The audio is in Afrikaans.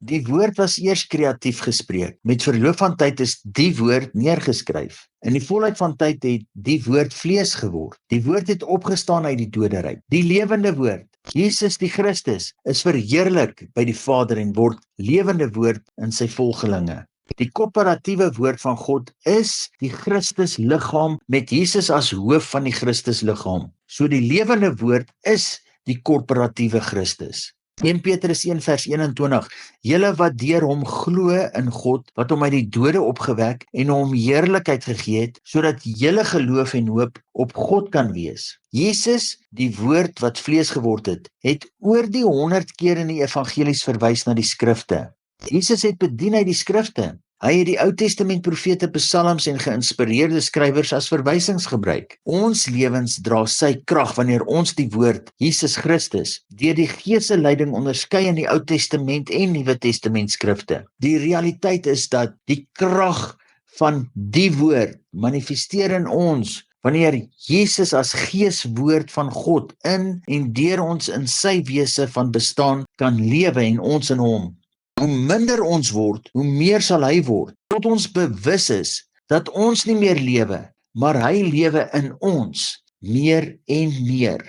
Die woord was eers kreatief gespreek. Met verloop van tyd is die woord neergeskryf. In die volheid van tyd het die woord vlees geword. Die woord het opgestaan uit die doderyk. Die lewende woord, Jesus die Christus, is verheerlik by die Vader en word lewende woord in sy volgelinge. Die korporatiewe woord van God is die Christus liggaam met Jesus as hoof van die Christus liggaam. So die lewende woord is die korporatiewe Christus. 1 Petrus 1 vers 21, julle wat deur hom glo in God, wat hom uit die dode opgewek en hom heerlikheid gegee het, sodat julle geloof en hoop op God kan wees. Jesus, die woord wat vlees geword het oor die 100 keer in die evangelies verwys na die skrifte. Jesus het bedien uit die skrifte. Hy het die Ou Testament profete, psalms en geïnspireerde skrywers as verwysings gebruik. Ons lewens dra sy krag wanneer ons die woord, Jesus Christus, deur die Gees se leiding onderskei in die Ou Testament en Nuwe Testament skrifte. Die realiteit is dat die krag van die woord manifesteer in ons wanneer Jesus as Geeswoord van God in en deur ons in sy wese van bestaan kan lewe en ons in hom. Hoe minder ons word, hoe meer sal hy word, tot ons bewus is dat ons nie meer lewe, maar hy lewe in ons, meer en meer.